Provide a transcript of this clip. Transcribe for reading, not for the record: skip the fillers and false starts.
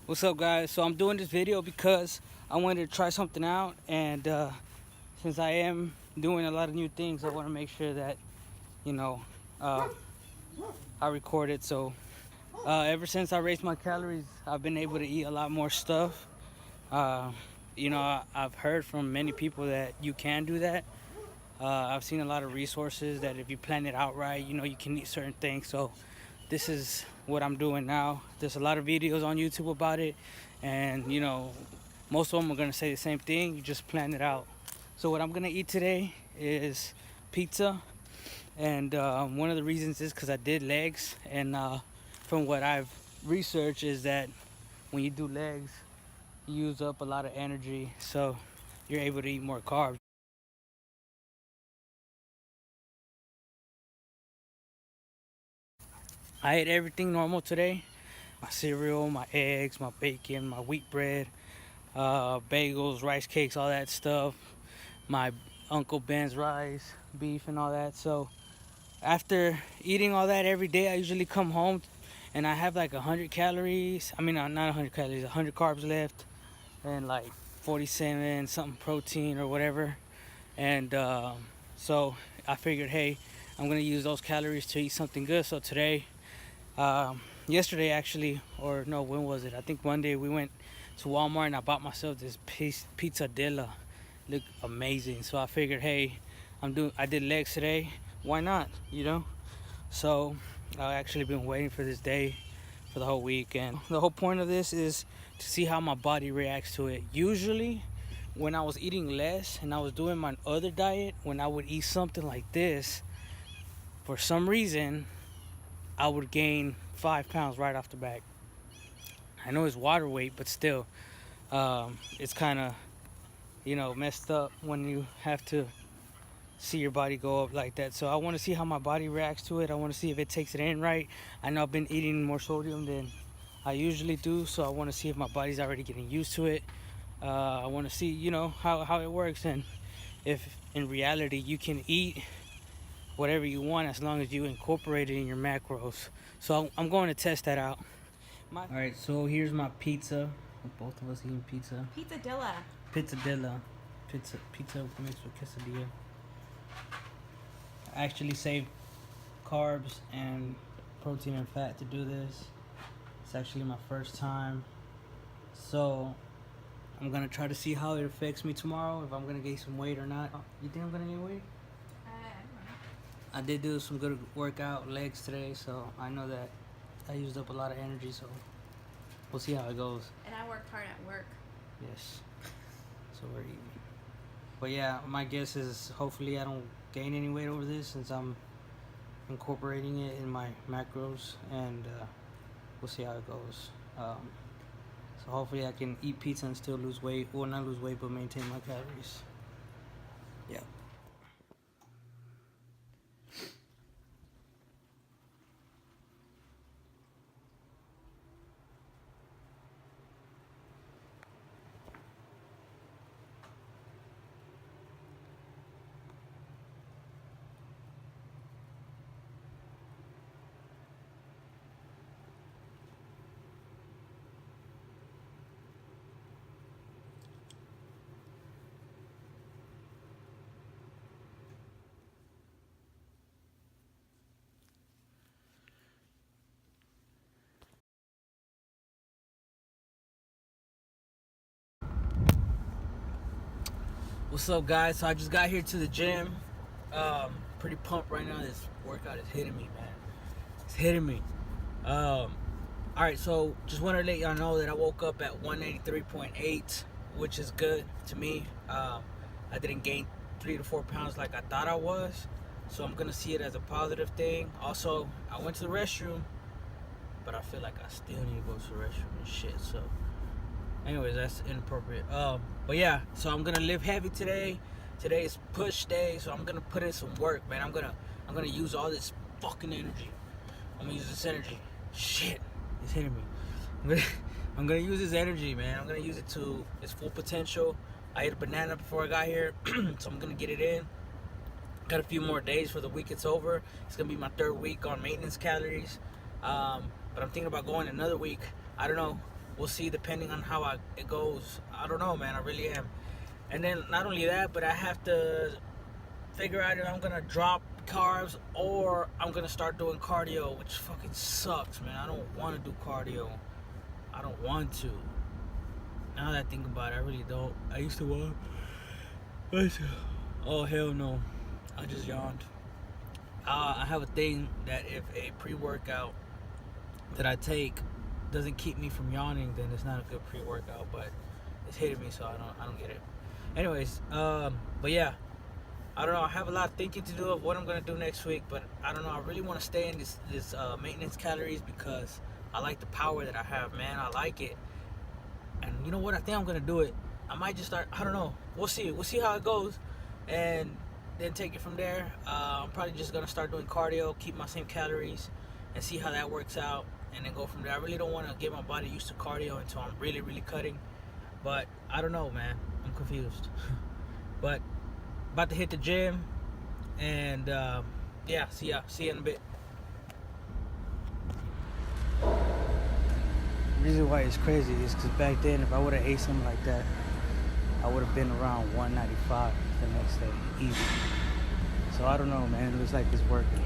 What's up, guys? So I'm doing this video because I wanted to try something out, and since I am doing a lot of new things, I want to make sure that you know I record it. So ever since I raised my calories, I've been able to eat a lot more stuff. Uh, I've heard from many people that you can do that. I've seen a lot of resources that if you plan it out right, you can eat certain things. So this is what I'm doing now. There's a lot of videos on YouTube about it, and most of them are gonna say the same thing. You just plan it out. So what I'm gonna eat today is pizza, and one of the reasons is because I did legs, and from what I've researched is that when you do legs, you use up a lot of energy, so you're able to eat more carbs. I ate everything normal today. My cereal, my eggs, my bacon, my wheat bread, bagels, rice cakes, all that stuff. My Uncle Ben's rice, beef, and all that. So after eating all that every day, I usually come home and I have like 100 calories. I mean, not 100 calories, 100 carbs left, and like 47 something protein or whatever. And so I figured, hey, I'm gonna use those calories to eat something good. So today, yesterday actually, or no, when was it? I think Monday we went to Walmart and I bought myself this pizzadilla. Looked amazing. So I figured, hey, I did legs today. Why not? So I actually been waiting for this day for the whole week, and the whole point of this is to see how my body reacts to it. Usually, when I was eating less and I was doing my other diet, when I would eat something like this, for some reason, I would gain 5 pounds right off the back. I know it's water weight, but still, it's kind of messed up when you have to see your body go up like that. So I want to see how my body reacts to it. I want to see if it takes it in right. I know I've been eating more sodium than I usually do, so I want to see if my body's already getting used to it. I want to see how it works, and if in reality you can eat whatever you want as long as you incorporate it in your macros. So I'm going to test that out. All right, so here's my pizza. Both of us eating pizza. Pizzadilla. Pizzadilla. Pizza mixed with quesadilla. I actually saved carbs and protein and fat to do this. It's actually my first time. So I'm gonna try to see how it affects me tomorrow, if I'm gonna gain some weight or not. You think I'm gonna gain weight? I don't know. I did do some good workout, legs today, so I know that I used up a lot of energy, so we'll see how it goes. And I worked hard at work. Yes. So we're eating. But yeah, my guess is hopefully I don't gain any weight over this, since I'm incorporating it in my macros, and we'll see how it goes. So hopefully I can eat pizza and still lose weight. Well, not lose weight, but maintain my calories. Yeah. What's up, guys? So I just got here to the gym. Pretty pumped right now. This workout is hitting me, man. It's hitting me. Alright, so just want to let y'all know that I woke up at 183.8, which is good to me. I didn't gain 3 to 4 pounds like I thought I was, so I'm gonna see it as a positive thing. Also, I went to the restroom, but I feel like I still need to go to the restroom and shit, so anyways, that's inappropriate. But yeah, so I'm gonna live heavy today. Today is push day, so I'm gonna put in some work, man. I'm gonna use all this fucking energy. I'm gonna use this energy. Shit, it's hitting me. I'm gonna use this energy, man. I'm gonna use it to its full potential. I ate a banana before I got here, so I'm gonna get it in. Got a few more days for the week it's over. It's gonna be my 3rd week on maintenance calories. But I'm thinking about going another week. I don't know. we'll see depending on how it goes. I don't know, man. I really am. And then not only that, but I have to figure out if I'm gonna drop carbs or I'm gonna start doing cardio, which fucking sucks, man. I don't want to do cardio. I don't want to. Now that I think about it, I really don't. I used to want. Oh hell no! I just yawned. I have a thing that if a pre-workout that I take doesn't keep me from yawning, then it's not a good pre-workout. But it's hitting me, so I don't get it. Anyways, but yeah, I don't know. I have a lot of thinking to do of what I'm gonna do next week, but I don't know. I really want to stay in this maintenance calories because I like the power that I have, man. I like it, and you know what? I think I'm gonna do it. I might just start. I don't know. We'll see. We'll see how it goes, and then take it from there. I'm probably just gonna start doing cardio, keep my same calories, and see how that works out, and then go from there. I really don't want to get my body used to cardio until I'm really, really cutting. But I don't know, man. I'm confused. But about to hit the gym, and yeah, see you in a bit. The reason why it's crazy is because back then, if I would have ate something like that, I would have been around 195 the next day, easy. So I don't know, man. It looks like it's working.